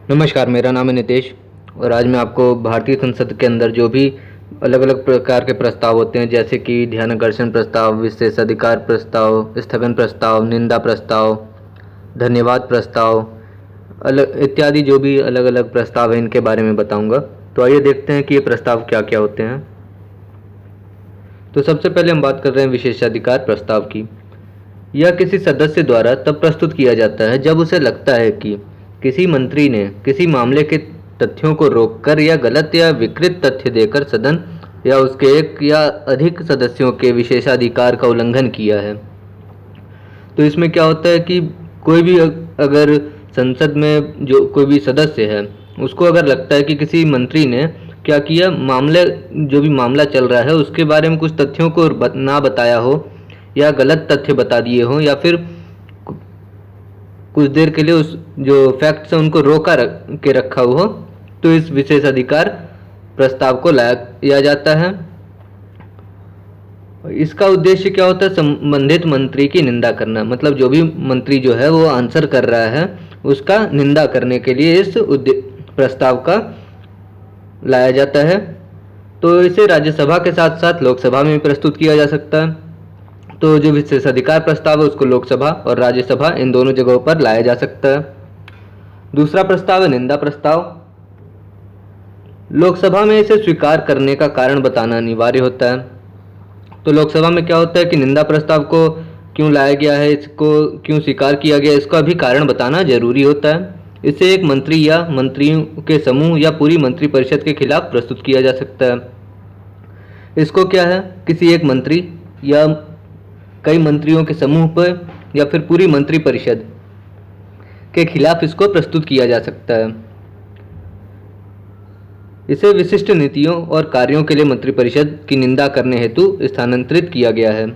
नमस्कार, मेरा नाम है नितेश और आज मैं आपको भारतीय संसद के अंदर जो भी अलग अलग प्रकार के प्रस्ताव होते हैं, जैसे कि ध्यानाकर्षण प्रस्ताव, विशेषाधिकार प्रस्ताव, स्थगन प्रस्ताव, निंदा प्रस्ताव, धन्यवाद प्रस्ताव, अलग इत्यादि जो भी अलग अलग प्रस्ताव हैं, इनके बारे में बताऊंगा। तो आइए देखते हैं कि ये प्रस्ताव क्या क्या होते हैं। तो सबसे पहले हम बात कर रहे हैं विशेषाधिकार प्रस्ताव की। यह किसी सदस्य द्वारा तब प्रस्तुत किया जाता है जब उसे लगता है कि किसी मंत्री ने किसी मामले के तथ्यों को रोककर या गलत या विकृत तथ्य देकर सदन या उसके एक या अधिक सदस्यों के विशेषाधिकार का उल्लंघन किया है। तो इसमें क्या होता है कि कोई भी अगर संसद में जो कोई भी सदस्य है, उसको अगर लगता है कि किसी मंत्री ने क्या किया, मामले जो भी मामला चल रहा है उसके बारे में कुछ तथ्यों को ना बताया हो या गलत तथ्य बता दिए हों या फिर कुछ देर के लिए उस जो फैक्ट्स हैं उनको रोका के रखा हो, तो इस विशेषाधिकार प्रस्ताव को लाया जाता है। इसका उद्देश्य क्या होता है? संबंधित मंत्री की निंदा करना। मतलब जो भी मंत्री जो है वो आंसर कर रहा है, उसका निंदा करने के लिए इस प्रस्ताव का लाया जाता है। तो इसे राज्यसभा के साथ साथ लोकसभा में भी प्रस्तुत किया जा सकता है। तो जो विशेषाधिकार प्रस्ताव है उसको लोकसभा और राज्यसभा इन दोनों जगहों पर लाया जा सकता है। दूसरा प्रस्ताव है निंदा प्रस्ताव। लोकसभा में इसे स्वीकार करने का कारण बताना अनिवार्य होता है। तो लोकसभा में क्या होता है कि निंदा प्रस्ताव को क्यों लाया गया है, इसको क्यों स्वीकार किया गया, इसका भी कारण बताना जरूरी होता है। इसे एक मंत्री या मंत्रियों के समूह या पूरी मंत्रिपरिषद के खिलाफ प्रस्तुत किया जा सकता है। इसको क्या है, किसी एक मंत्री या कई मंत्रियों के समूह पर या फिर पूरी मंत्रिपरिषद के खिलाफ इसको प्रस्तुत किया जा सकता है। इसे विशिष्ट नीतियों और कार्यों के लिए मंत्रिपरिषद की निंदा करने हेतु स्थानांतरित किया गया है।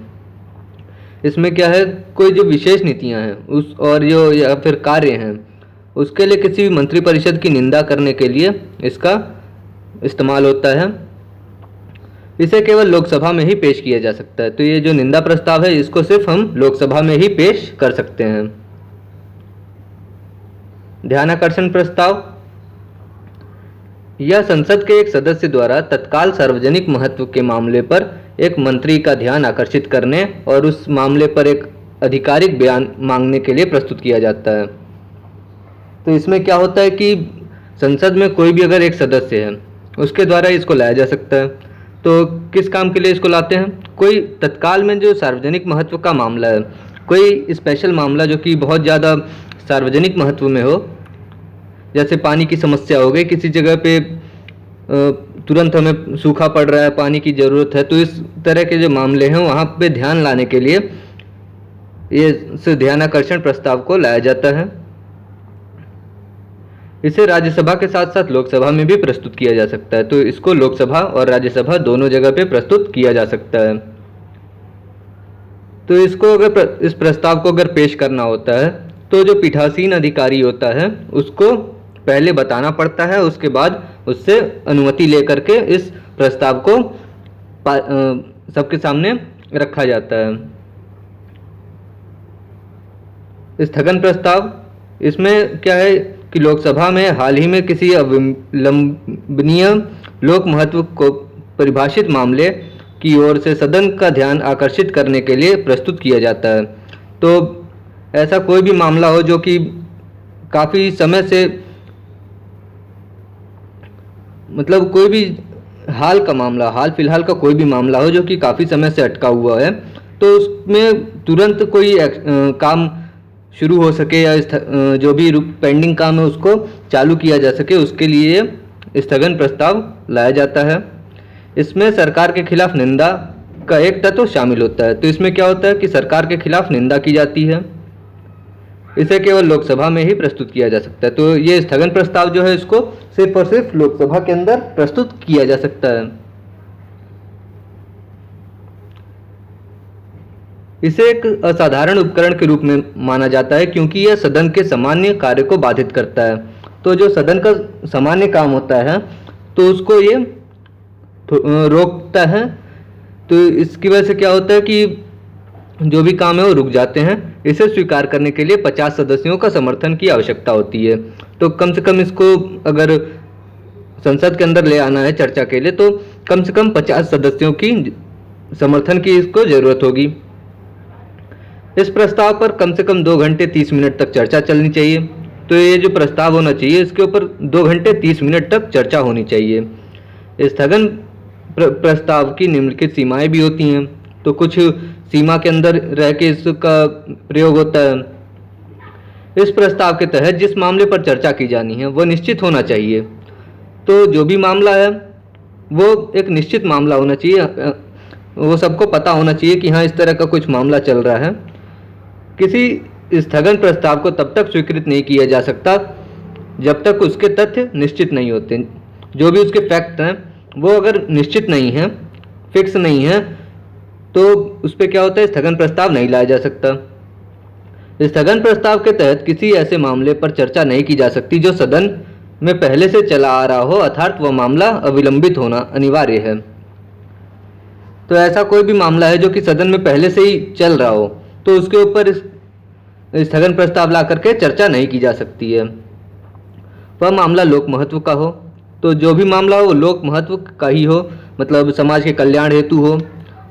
इसमें क्या है, कोई जो विशेष नीतियां हैं उस और जो या फिर कार्य हैं उसके लिए किसी भी मंत्रिपरिषद की निंदा करने के लिए इसका इस्तेमाल होता है। इसे केवल लोकसभा में ही पेश किया जा सकता है। तो ये जो निंदा प्रस्ताव है इसको सिर्फ हम लोकसभा में ही पेश कर सकते हैं। ध्यानाकर्षण प्रस्ताव। यह संसद के एक सदस्य द्वारा तत्काल सार्वजनिक महत्व के मामले पर एक मंत्री का ध्यान आकर्षित करने और उस मामले पर एक आधिकारिक बयान मांगने के लिए प्रस्तुत किया जाता है। तो इसमें क्या होता है कि संसद में कोई भी अगर एक सदस्य है उसके द्वारा इसको लाया जा सकता है। तो किस काम के लिए इसको लाते हैं? कोई तत्काल में जो सार्वजनिक महत्व का मामला है, कोई स्पेशल मामला जो कि बहुत ज़्यादा सार्वजनिक महत्व में हो, जैसे पानी की समस्या हो गई, किसी जगह पे तुरंत हमें सूखा पड़ रहा है, पानी की ज़रूरत है, तो इस तरह के जो मामले हैं वहाँ पे ध्यान लाने के लिए ये ध्यानाकर्षण प्रस्ताव को लाया जाता है। इसे राज्यसभा के साथ साथ लोकसभा में भी प्रस्तुत किया जा सकता है। तो इसको लोकसभा और राज्यसभा दोनों जगह पे प्रस्तुत किया जा सकता है। तो इसको अगर इस प्रस्ताव को अगर पेश करना होता है तो जो पीठासीन अधिकारी होता है उसको पहले बताना पड़ता है, उसके बाद उससे अनुमति लेकर के इस प्रस्ताव को सबके सामने रखा जाता है। स्थगन प्रस्ताव। इसमें क्या है कि लोकसभा में हाल ही में किसी अविलंबनीय लोक महत्व को परिभाषित मामले की ओर से सदन का ध्यान आकर्षित करने के लिए प्रस्तुत किया जाता है। तो ऐसा कोई भी मामला हो जो कि काफ़ी समय से, मतलब कोई भी हाल का मामला, हाल फिलहाल का कोई भी मामला हो जो कि काफ़ी समय से अटका हुआ है, तो उसमें तुरंत कोई काम शुरू हो सके या जो भी पेंडिंग काम है उसको चालू किया जा सके, उसके लिए स्थगन प्रस्ताव लाया जाता है। इसमें सरकार के खिलाफ निंदा का एक तत्व शामिल होता है। तो इसमें क्या होता है कि सरकार के खिलाफ निंदा की जाती है, इसे केवल लोकसभा में ही प्रस्तुत किया जा सकता है। तो ये स्थगन प्रस्ताव जो है इसको सिर्फ और सिर्फ लोकसभा के अंदर प्रस्तुत किया जा सकता है। इसे एक असाधारण उपकरण के रूप में माना जाता है क्योंकि यह सदन के सामान्य कार्य को बाधित करता है। तो जो सदन का सामान्य काम होता है तो उसको ये रोकता है। तो इसकी वजह से क्या होता है कि जो भी काम है वो रुक जाते हैं। इसे स्वीकार करने के लिए 50 सदस्यों का समर्थन की आवश्यकता होती है। तो कम से कम इसको अगर संसद के अंदर ले आना है चर्चा के लिए तो कम से कम 50 सदस्यों की समर्थन की इसको जरूरत होगी। इस प्रस्ताव पर कम से कम 2 घंटे 30 मिनट तक चर्चा चलनी चाहिए। तो ये जो प्रस्ताव होना चाहिए इसके ऊपर 2 घंटे 30 मिनट तक चर्चा होनी चाहिए। स्थगन प्रस्ताव की निम्नलिखित सीमाएं भी होती हैं, तो कुछ सीमा के अंदर रह के इसका प्रयोग होता है। इस प्रस्ताव के तहत जिस मामले पर चर्चा की जानी है वो निश्चित होना चाहिए। तो जो भी मामला है वो एक निश्चित मामला होना चाहिए, वो सबको पता होना चाहिए कि हाँ इस तरह का कुछ मामला चल रहा है। किसी स्थगन प्रस्ताव को तब तक स्वीकृत नहीं किया जा सकता जब तक उसके तथ्य निश्चित नहीं होते। जो भी उसके फैक्ट हैं वो अगर निश्चित नहीं है, फिक्स नहीं है, तो उस पर क्या होता है, स्थगन प्रस्ताव नहीं लाया जा सकता। स्थगन प्रस्ताव के तहत किसी ऐसे मामले पर चर्चा नहीं की जा सकती जो सदन में पहले से चला आ रहा हो, अर्थात वह मामला अविलंबित होना अनिवार्य है। तो ऐसा कोई भी मामला है जो कि सदन में पहले से ही चल रहा हो तो उसके ऊपर स्थगन प्रस्ताव ला करके चर्चा नहीं की जा सकती है। वह मामला लोक महत्व का हो, तो जो भी मामला हो वो लोक महत्व का ही हो, मतलब समाज के कल्याण हेतु हो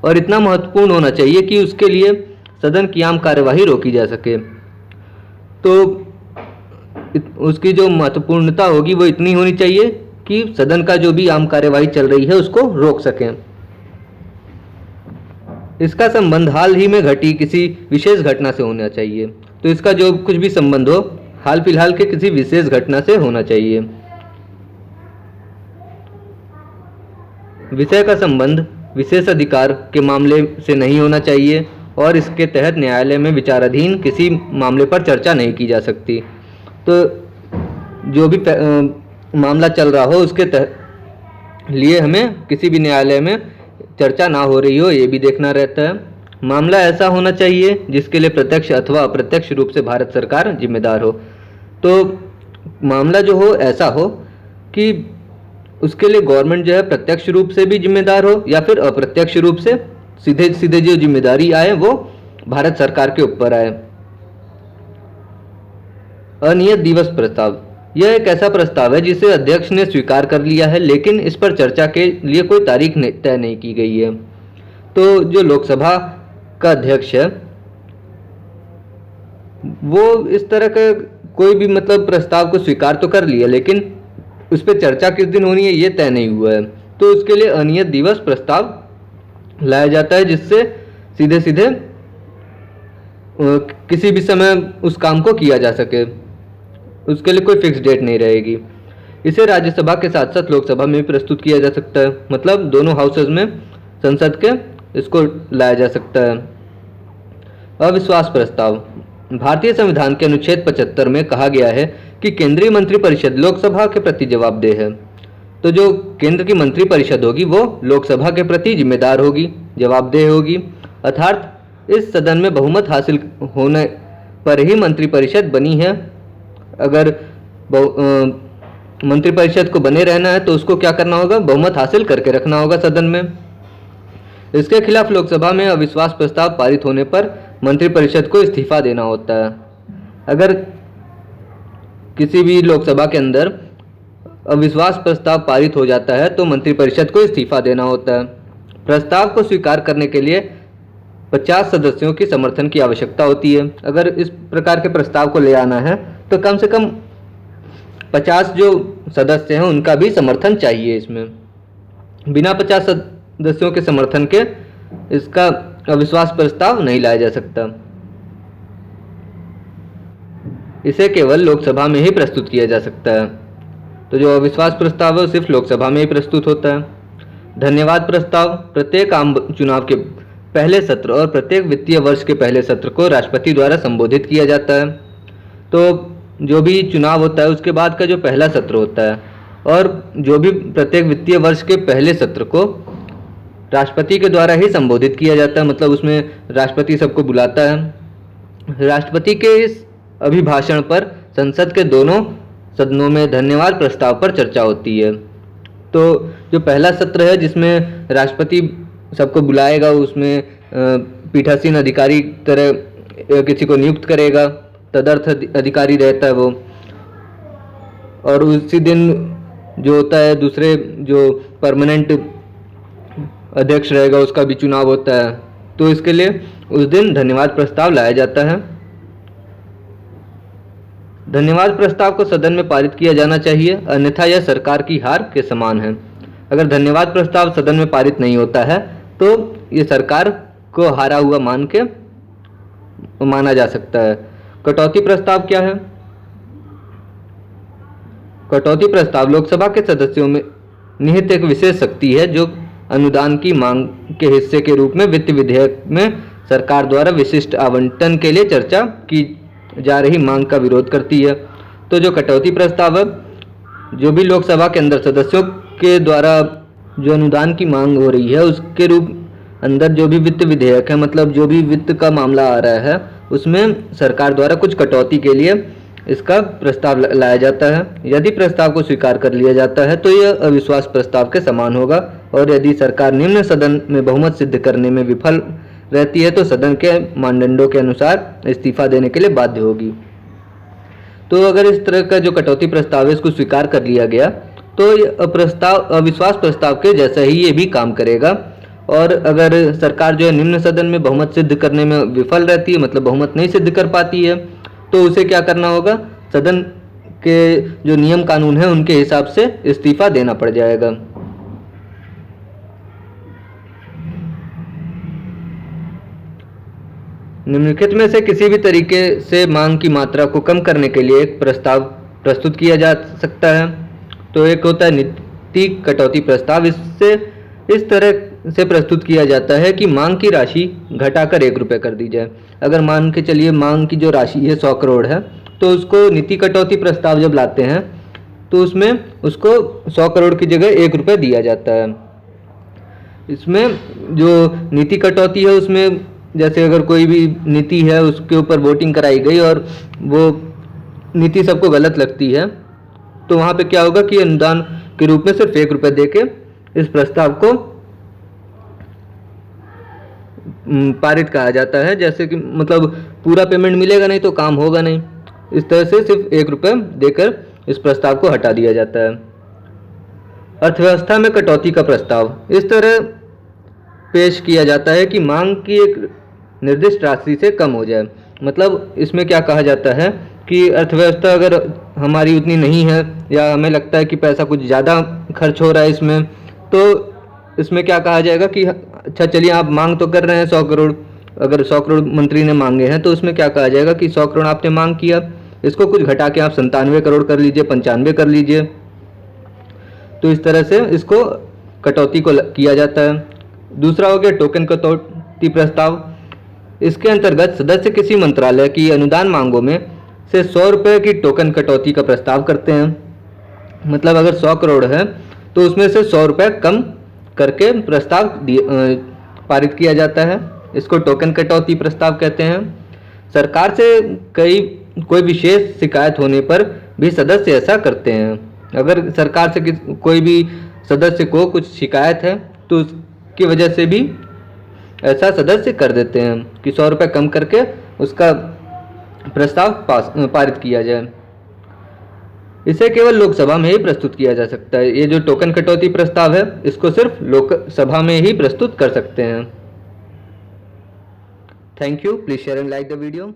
और इतना महत्वपूर्ण होना चाहिए कि उसके लिए सदन की आम कार्यवाही रोकी जा सके। तो उसकी जो महत्वपूर्णता होगी वो इतनी होनी चाहिए कि सदन का जो भी आम कार्यवाही चल रही है उसको रोक सकें। इसका संबंध हाल ही में घटी किसी विशेष घटना से होना चाहिए। तो इसका जो कुछ भी संबंध हो हाल फिलहाल के किसी विशेष घटना से होना चाहिए। विषय का संबंध विशेष अधिकार के मामले से नहीं होना चाहिए और इसके तहत न्यायालय में विचाराधीन किसी मामले पर चर्चा नहीं की जा सकती। तो जो भी मामला चल रहा हो उसके लिए हमें किसी भी न्यायालय में चर्चा ना हो रही हो ये भी देखना रहता है। मामला ऐसा होना चाहिए जिसके लिए प्रत्यक्ष अथवा अप्रत्यक्ष रूप से भारत सरकार जिम्मेदार हो। तो मामला जो हो ऐसा हो कि उसके लिए गवर्नमेंट जो है प्रत्यक्ष रूप से भी जिम्मेदार हो या फिर अप्रत्यक्ष रूप से सीधे सीधे जो जिम्मेदारी आए वो भारत सरकार के ऊपर आए। अनियत दिवस प्रस्ताव, यह एक ऐसा प्रस्ताव है जिसे अध्यक्ष ने स्वीकार कर लिया है लेकिन इस पर चर्चा के लिए कोई तारीख तय नहीं की गई है। तो जो लोकसभा का अध्यक्ष है वो इस तरह का कोई भी मतलब प्रस्ताव को स्वीकार तो कर लिया लेकिन उस पर चर्चा किस दिन होनी है ये तय नहीं हुआ है। तो उसके लिए अनियत दिवस प्रस्ताव लाया जाता है जिससे सीधे सीधे किसी भी समय उस काम को किया जा सके, उसके लिए कोई फिक्स डेट नहीं रहेगी। इसे राज्यसभा के साथ साथ लोकसभा में भी प्रस्तुत किया जा सकता है, मतलब दोनों हाउसेज में संसद के इसको लाया जा सकता है। अविश्वास प्रस्ताव, भारतीय संविधान के अनुच्छेद 75 में कहा गया है कि केंद्रीय मंत्रिपरिषद लोकसभा के प्रति जवाबदेह है। तो जो केंद्र की मंत्रिपरिषद होगी वो लोकसभा के प्रति जिम्मेदार होगी, जवाबदेह होगी, अर्थात इस सदन में बहुमत हासिल होने पर ही मंत्रिपरिषद बनी है। अगर मंत्रिपरिषद को बने रहना है तो उसको क्या करना होगा, बहुमत हासिल करके रखना होगा सदन में। इसके खिलाफ लोकसभा में अविश्वास प्रस्ताव पारित होने पर मंत्रिपरिषद को इस्तीफा देना होता है। अगर किसी भी लोकसभा के अंदर अविश्वास प्रस्ताव पारित हो जाता है तो मंत्रिपरिषद को इस्तीफा देना होता है। प्रस्ताव को स्वीकार करने के लिए 50 सदस्यों की समर्थन की आवश्यकता होती है। अगर इस प्रकार के प्रस्ताव को ले आना है तो कम से कम 50 जो सदस्य हैं उनका भी समर्थन चाहिए। इसमें बिना 50 सदस्यों के समर्थन के इसका अविश्वास प्रस्ताव नहीं लाया जा सकता। इसे केवल लोकसभा में ही प्रस्तुत किया जा सकता है। तो जो अविश्वास प्रस्ताव है सिर्फ लोकसभा में ही प्रस्तुत होता है। धन्यवाद प्रस्ताव, प्रत्येक आम चुनाव के पहले सत्र और प्रत्येक वित्तीय वर्ष के पहले सत्र को राष्ट्रपति द्वारा संबोधित किया जाता है। तो जो भी चुनाव होता है उसके बाद का जो पहला सत्र होता है और जो भी प्रत्येक वित्तीय वर्ष के पहले सत्र को राष्ट्रपति के द्वारा ही संबोधित किया जाता है, मतलब उसमें राष्ट्रपति सबको बुलाता है। राष्ट्रपति के इस अभिभाषण पर संसद के दोनों सदनों में धन्यवाद प्रस्ताव पर चर्चा होती है। तो जो पहला सत्र है जिसमें राष्ट्रपति सबको बुलाएगा, उसमें पीठासीन अधिकारी तरह किसी को नियुक्त करेगा, तदर्थ अधिकारी रहता है वो। और उसी दिन जो होता है दूसरे जो परमानेंट अध्यक्ष रहेगा उसका भी चुनाव होता है। तो इसके लिए उस दिन धन्यवाद प्रस्ताव लाया जाता है। धन्यवाद प्रस्ताव को सदन में पारित किया जाना चाहिए, अन्यथा यह सरकार की हार के समान है। अगर धन्यवाद प्रस्ताव सदन में पारित नहीं होता है तो ये सरकार को हारा हुआ माना जा सकता है। कटौती प्रस्ताव क्या है? कटौती प्रस्ताव लोकसभा के सदस्यों में निहित एक विशेष शक्ति है जो अनुदान की मांग के हिस्से के रूप में वित्त विधेयक में सरकार द्वारा विशिष्ट आवंटन के लिए चर्चा की जा रही मांग का विरोध करती है। तो जो कटौती प्रस्ताव है, जो भी लोकसभा के अंदर सदस्यों के द्वारा जो अनुदान की मांग हो रही है उसके रूप अंदर जो भी वित्त विधेयक है, मतलब जो भी वित्त का मामला आ रहा है उसमें सरकार द्वारा कुछ कटौती के लिए इसका प्रस्ताव लाया जाता है। यदि प्रस्ताव को स्वीकार कर लिया जाता है तो यह अविश्वास प्रस्ताव के समान होगा, और यदि सरकार निम्न सदन में बहुमत सिद्ध करने में विफल रहती है तो सदन के मानदंडों के अनुसार इस्तीफा देने के लिए बाध्य होगी। तो अगर इस तरह का जो कटौती प्रस्ताव है इसको स्वीकार कर लिया गया तो प्रस्ताव अविश्वास प्रस्ताव के जैसा ही ये भी काम करेगा। और अगर सरकार जो है निम्न सदन में बहुमत सिद्ध करने में विफल रहती है, मतलब बहुमत नहीं सिद्ध कर पाती है, तो उसे क्या करना होगा? सदन के जो नियम कानून है उनके हिसाब से इस्तीफा देना पड़ जाएगा। निम्नलिखित में से किसी भी तरीके से मांग की मात्रा को कम करने के लिए एक प्रस्ताव प्रस्तुत किया जा सकता है। तो एक होता है नीति कटौती प्रस्ताव। इससे इस तरह से प्रस्तुत किया जाता है कि मांग की राशि घटाकर 1 रुपये कर दी जाए। अगर मान के चलिए मांग की जो राशि है 100 करोड़ है, तो उसको नीति कटौती प्रस्ताव जब लाते हैं तो उसमें उसको 100 करोड़ की जगह 1 रुपये दिया जाता है। इसमें जो नीति कटौती है उसमें जैसे अगर कोई भी नीति है उसके ऊपर वोटिंग कराई गई और वो नीति सबको गलत लगती है, तो वहाँ पे क्या होगा कि अनुदान के रूप में सिर्फ 1 रुपये देके इस प्रस्ताव को पारित कहा जाता है। जैसे कि मतलब पूरा पेमेंट मिलेगा नहीं तो काम होगा नहीं, इस तरह से सिर्फ 1 रुपये देकर इस प्रस्ताव को हटा दिया जाता है। अर्थव्यवस्था में कटौती का प्रस्ताव इस तरह पेश किया जाता है कि मांग की एक निर्दिष्ट राशि से कम हो जाए। मतलब इसमें क्या कहा जाता है कि अर्थव्यवस्था अगर हमारी उतनी नहीं है या हमें लगता है कि पैसा कुछ ज़्यादा खर्च हो रहा है इसमें, तो इसमें क्या कहा जाएगा कि अच्छा चलिए आप मांग तो कर रहे हैं 100 करोड़, अगर 100 करोड़ मंत्री ने मांगे हैं तो उसमें क्या कहा जाएगा कि 100 करोड़ आपने मांग किया, इसको कुछ घटा के आप 97 करोड़ कर लीजिए, 95 कर लीजिए। तो इस तरह से इसको कटौती को किया जाता है। दूसरा हो गया टोकन कटौती प्रस्ताव। इसके अंतर्गत सदस्य किसी मंत्रालय की अनुदान मांगों में से 100 रुपये की टोकन कटौती का प्रस्ताव करते हैं। मतलब अगर 100 करोड़ है तो उसमें से 100 रुपये कम करके प्रस्ताव पारित किया जाता है। इसको टोकन कटौती प्रस्ताव कहते हैं। सरकार से कोई विशेष शिकायत होने पर भी सदस्य ऐसा करते हैं। अगर सरकार से कोई भी सदस्य को कुछ शिकायत है तो उसकी वजह से भी ऐसा सदस्य कर देते हैं कि 100 रुपये कम करके उसका प्रस्ताव पारित किया जाए। इसे केवल लोकसभा में ही प्रस्तुत किया जा सकता है। ये जो टोकन कटौती प्रस्ताव है इसको सिर्फ लोकसभा में ही प्रस्तुत कर सकते हैं। Thank you. Please share and like the video.